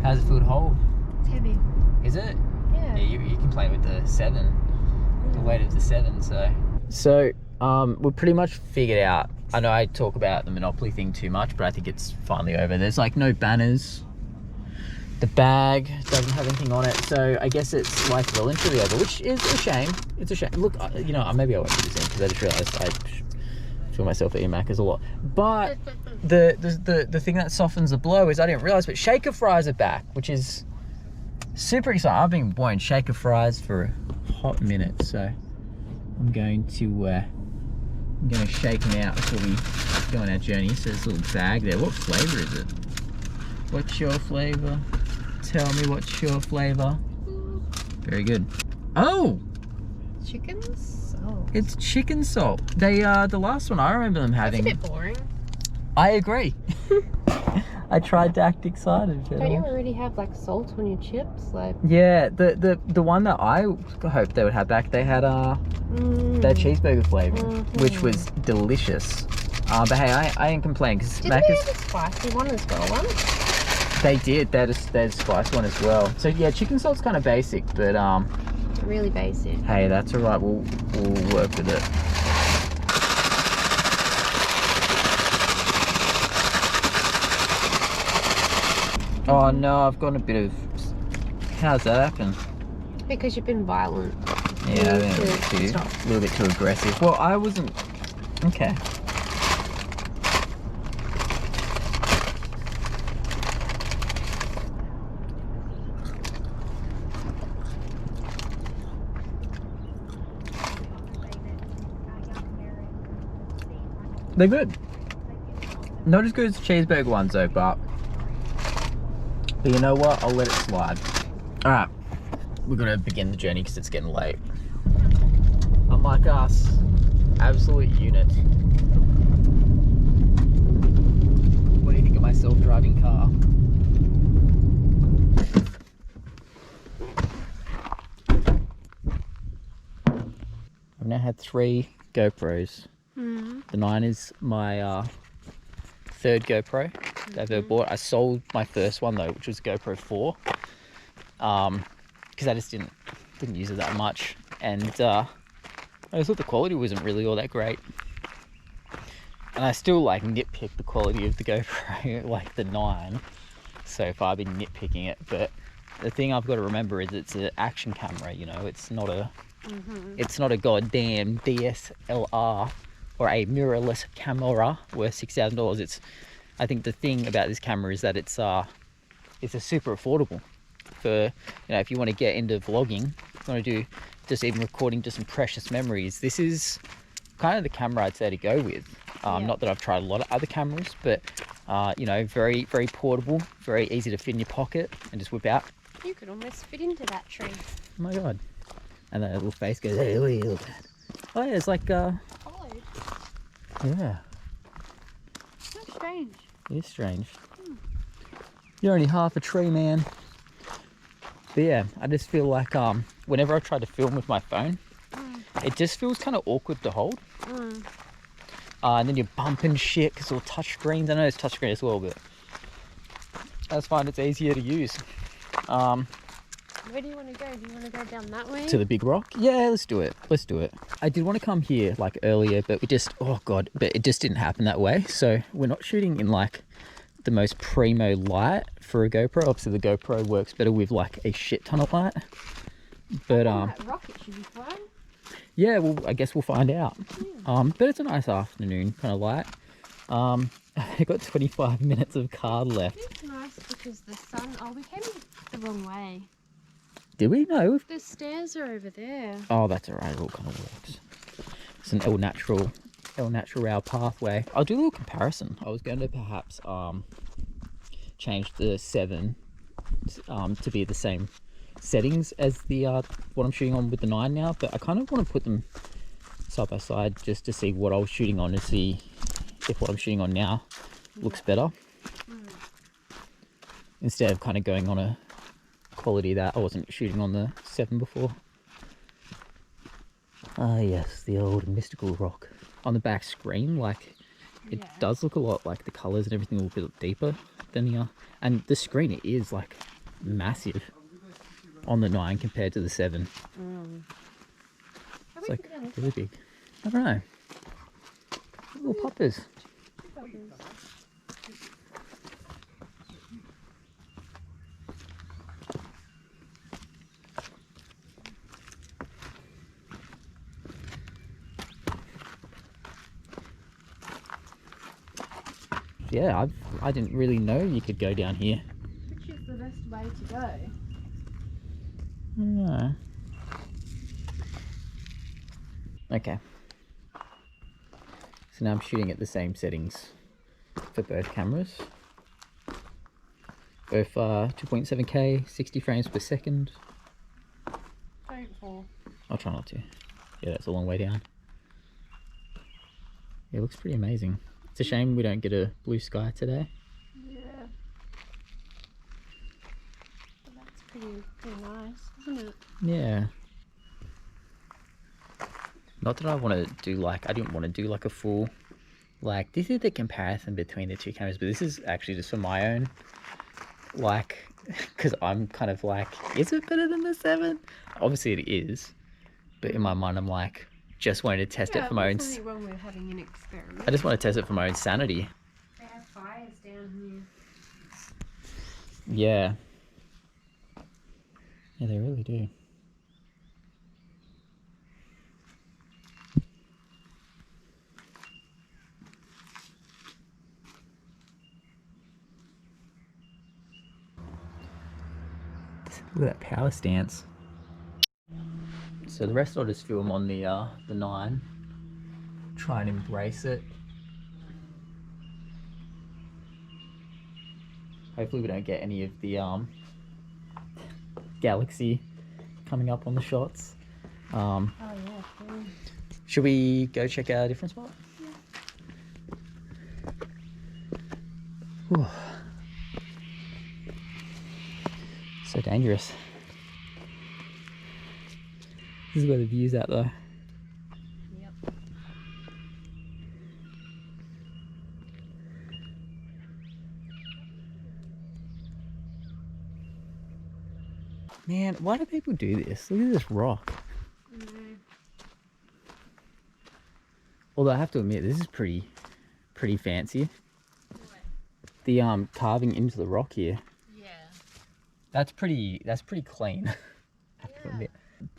How's the food hold? It's heavy. Is it? Yeah. Yeah, you can play with the 7. The weight of the 7, so we've pretty much figured out. I know I talk about the Monopoly thing too much, but I think it's finally over. There's like no banners. The bag doesn't have anything on it, so I guess it's like well and truly over, which is a shame. It's a shame. Look, you know, maybe I won't put this in because I just realised I feel myself eating macas a lot. But the thing that softens the blow is I didn't realise, but shaker fries are back, which is super exciting. I've been wanting shaker fries for a hot minute, so I'm going to shake them out before we go on our journey. So there's a little bag there. What flavour is it? What's your flavour? Tell me what's your flavour. Very good. Oh! Chicken salt. It's chicken salt. They the last one I remember them having. That's a bit boring. I agree. I tried to act excited. But Don't you already have like salt on your chips? Like yeah, the one that I hoped they would have back, they had their cheeseburger flavour, which was delicious. But hey, I ain't complaining because did they have a spicy one as well? They did. They had a spice one as well. So yeah, chicken salt's kind of basic, but really basic. hey, that's all right. We'll work with it. Oh no, I've gotten a bit of. How's that happen? Because you've been violent. Yeah, I think a little bit too aggressive. Well, I wasn't. Okay. They're good. Not as good as the cheeseburger ones though, but you know what? I'll let it slide. All right, we're gonna begin the journey because it's getting late. Unlike us, absolute unit. What do you think of my self-driving car? I've now had 3 GoPros. The 9 is my 3rd GoPro that I've ever bought. I sold my first one though, which was GoPro 4, because I just didn't use it that much, and I just thought the quality wasn't really all that great. And I still like nitpick the quality of the GoPro, like the 9. So far I've been nitpicking it, but the thing I've got to remember is it's an action camera. You know, it's not a goddamn DSLR. Or a mirrorless camera worth $6,000. I think the thing about this camera is that it's a super affordable for, you know, if you want to get into vlogging, if you want to do just even recording just some precious memories. This is kind of the camera I'd say to go with. Not that I've tried a lot of other cameras, but you know, very, very portable, very easy to fit in your pocket and just whip out. You could almost fit into that tree. Oh my god! And that little face goes, hey, look at that. Oh yeah, it's like yeah. That's strange. It is strange. You're only half a tree, man. But yeah, I just feel like whenever I try to film with my phone, it just feels kind of awkward to hold. And then you're bumping shit because all touch screens. I know it's touch screen as well, but I just find it's easier to use. Where do you want to go? Do you want to go down that way? To the big rock? Yeah, let's do it. Let's do it. I did want to come here like earlier, but but it just didn't happen that way. So we're not shooting in like the most primo light for a GoPro. Obviously the GoPro works better with like a shit ton of light. But that rocket should be fine. Yeah, well, I guess we'll find out. Yeah. But it's a nice afternoon kind of light. I got 25 minutes of card left. It's nice because the sun. Oh, we came the wrong way. Did we? No. The stairs are over there. Oh, that's alright. It all kind of works. It's an El Natural pathway. I'll do a little comparison. I was going to perhaps change the 7 to be the same settings as the what I'm shooting on with the 9 now, but I kind of want to put them side by side just to see what I was shooting on, to see if what I'm shooting on now looks better, instead of kind of going on a quality that I wasn't shooting on the 7 before. Ah yes, the old mystical rock. On the back screen, like, it does look a lot like the colours and everything a little bit deeper than the and the screen, it is like massive on the 9 compared to the 7. It's like really big. I don't know. Little poppers. Yeah, I didn't really know you could go down here. Which is the best way to go? No. Okay. So now I'm shooting at the same settings for both cameras. Both 2.7K, 60 frames per second. Don't fall. I'll try not to. Yeah, that's a long way down. Yeah, it looks pretty amazing. It's a shame we don't get a blue sky today. Yeah. But that's pretty nice, isn't it? Yeah. Not that I want to do like, I didn't want to do like a full, like, this is the comparison between the two cameras, but this is actually just for my own, like, because I'm kind of like, is it better than the 7? Obviously it is, but in my mind I'm like, just wanting to test it for my own. There's nothing wrong with having an experiment. I just want to test it for my own sanity. They have fires down here. Yeah. Yeah, they really do. Look at that power stance. So the rest I'll just film on the 9. Try and embrace it. Hopefully we don't get any of the galaxy coming up on the shots. Oh yeah, cool. Should we go check out a different spot? Yeah. So dangerous. This is where the view's at though. Yep. Man, why do people do this? Look at this rock. Although I have to admit, this is pretty fancy. The carving into the rock here. Yeah. That's pretty clean. I have to admit.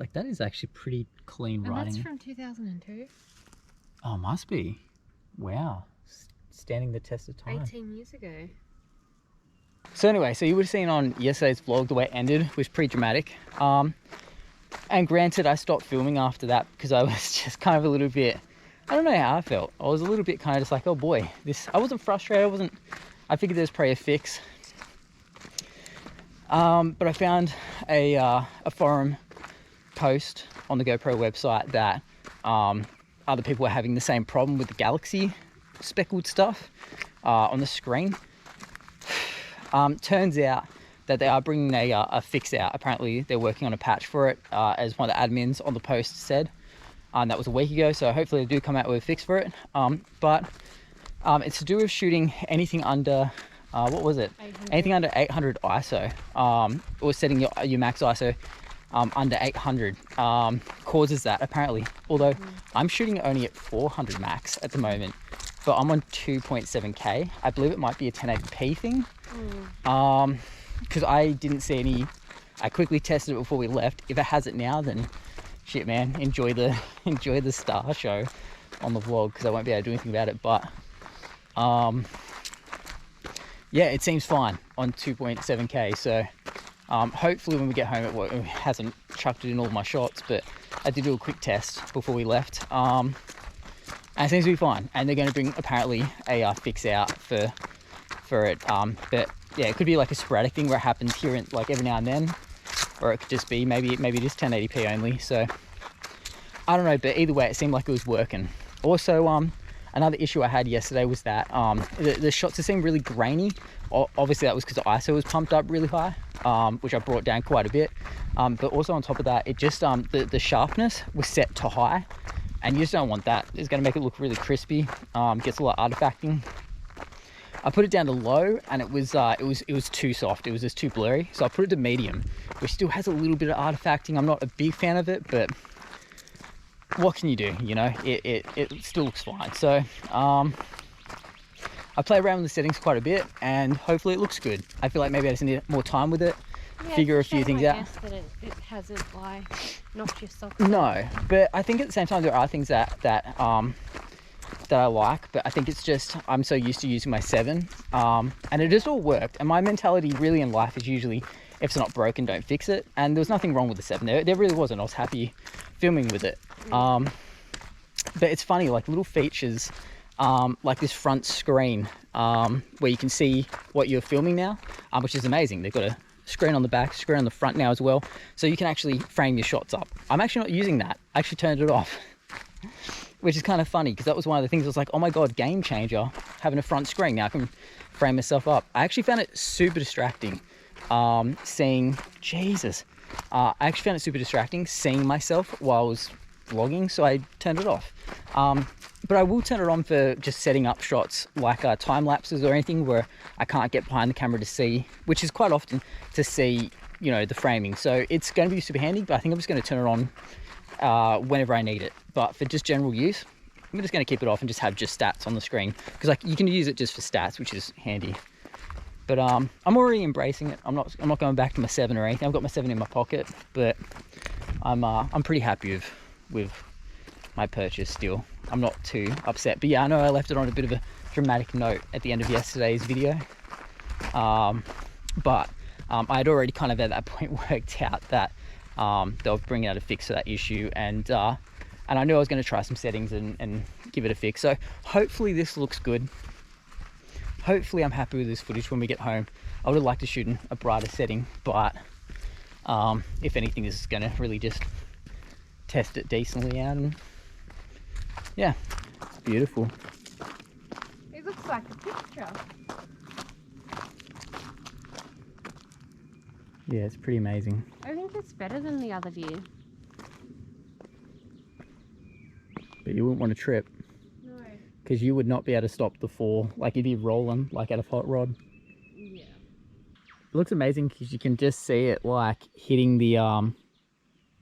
Like, that is actually pretty clean writing. That's from 2002. Oh, must be. Wow. Standing the test of time. 18 years ago. So anyway, so you would have seen on yesterday's vlog the way it ended was pretty dramatic. And granted, I stopped filming after that because I was just kind of a little bit, I don't know how I felt. I was a little bit kind of just like, oh boy, I wasn't frustrated. I figured there's probably a fix. But I found a forum post on the GoPro website that other people were having the same problem with the galaxy speckled stuff on the screen. Turns out that they are bringing a fix out. Apparently they're working on a patch for it, as one of the admins on the post said. That was a week ago, so hopefully they do come out with a fix for it. But it's to do with shooting anything under, what was it? 800. Anything under 800 ISO, or setting your max ISO under 800 causes that, apparently. Although I'm shooting only at 400 max at the moment, but I'm on 2.7K. I believe it might be a 1080p thing. Because I didn't see any. I quickly tested it before we left. If it has it now, then shit, man, enjoy the star show on the vlog, because I won't be able to do anything about it. But yeah, it seems fine on 2.7K. So hopefully when we get home it hasn't chucked it in all my shots, but I did do a quick test before we left, and it seems to be fine. And they're going to bring apparently a fix out for it, but yeah, it could be like a sporadic thing where it happens here in, like, every now and then, or it could just be maybe it is 1080p only. So I don't know, but either way it seemed like it was working. Also, another issue I had yesterday was that the shots seemed really grainy. Obviously that was because the ISO was pumped up really high, which I brought down quite a bit, but also on top of that, it just the sharpness was set to high, and you just don't want that. It's going to make it look really crispy. Gets a lot of artifacting. I put it down to low, and it was too soft. It was just too blurry. So I put it to medium, which still has a little bit of artifacting. I'm not a big fan of it, but what can you do? You know, it still looks fine. So I play around with the settings quite a bit, and hopefully it looks good. I feel like maybe I just need more time with it, figure a few things out. That it hasn't like knocked your socks. No, but I think at the same time there are things that I like, but I think it's just I'm so used to using my 7, and it just all worked. And my mentality really in life is usually, if it's not broken, don't fix it. And there was nothing wrong with the 7. There really wasn't. I was happy filming with it. But it's funny, like little features, like this front screen, where you can see what you're filming now, which is amazing. They've got a screen on the back, screen on the front now as well, so you can actually frame your shots up. I'm actually not using that. I actually turned it off. Which is kind of funny, because that was one of the things I was like, oh my god, game changer, having a front screen. Now I can frame myself up. I actually found it super distracting, seeing, Jesus. I actually found it super distracting seeing myself while I was vlogging, so I turned it off. But I will turn it on for just setting up shots, like time lapses or anything where I can't get behind the camera to see, which is quite often to see, you know, the framing. So it's going to be super handy, but I think I'm just going to turn it on whenever I need it. But for just general use, I'm just going to keep it off and just have just stats on the screen, because like you can use it just for stats, which is handy. But I'm already embracing it. I'm not going back to my 7 or anything. I've got my 7 in my pocket, but I'm pretty happy with my purchase still. I'm not too upset. But yeah, I know I left it on a bit of a dramatic note at the end of yesterday's video, but I had already kind of at that point worked out that they'll bring out a fix for that issue, and I knew I was going to try some settings and give it a fix. So hopefully this looks good. Hopefully I'm happy with this footage when we get home. I would have liked to shoot in a brighter setting, but if anything, this is going to really just test it decently out, and yeah, it's beautiful. It looks like a picture. Yeah, it's pretty amazing. I think it's better than the other view. But you wouldn't want to trip. No. Because you would not be able to stop the fall, like if you're rolling, like at a hot rod. Yeah. It looks amazing because you can just see it like hitting the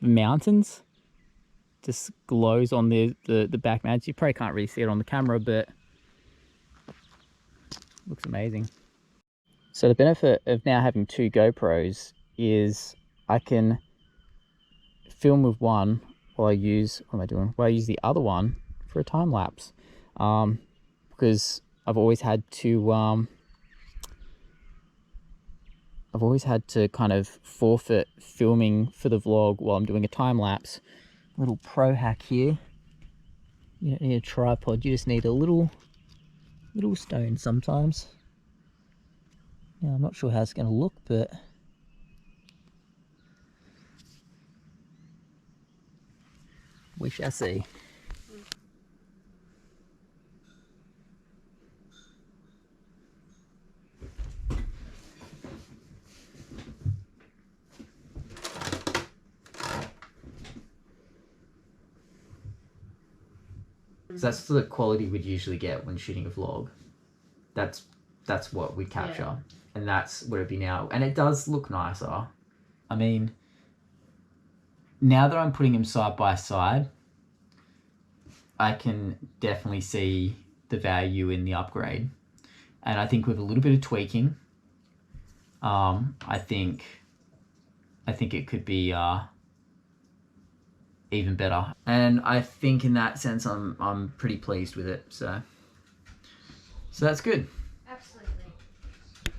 mountains. Just glows on the back mountains. You probably can't really see it on the camera, but it looks amazing. So the benefit of now having 2 GoPros is I can film with one while I use, what am I doing? While I use the other one for a time lapse, because I've always had to kind of forfeit filming for the vlog while I'm doing a time lapse. Little pro hack here. You don't need a tripod. You just need a little stone sometimes. Yeah, I'm not sure how it's going to look, but we shall see. So that's the quality we'd usually get when shooting a vlog. That's what we'd capture. Yeah. And that's what it'd be now. And it does look nicer. I mean, now that I'm putting them side by side, I can definitely see the value in the upgrade. And I think with a little bit of tweaking, I think it could be even better. And I think in that sense, I'm pretty pleased with it. So that's good.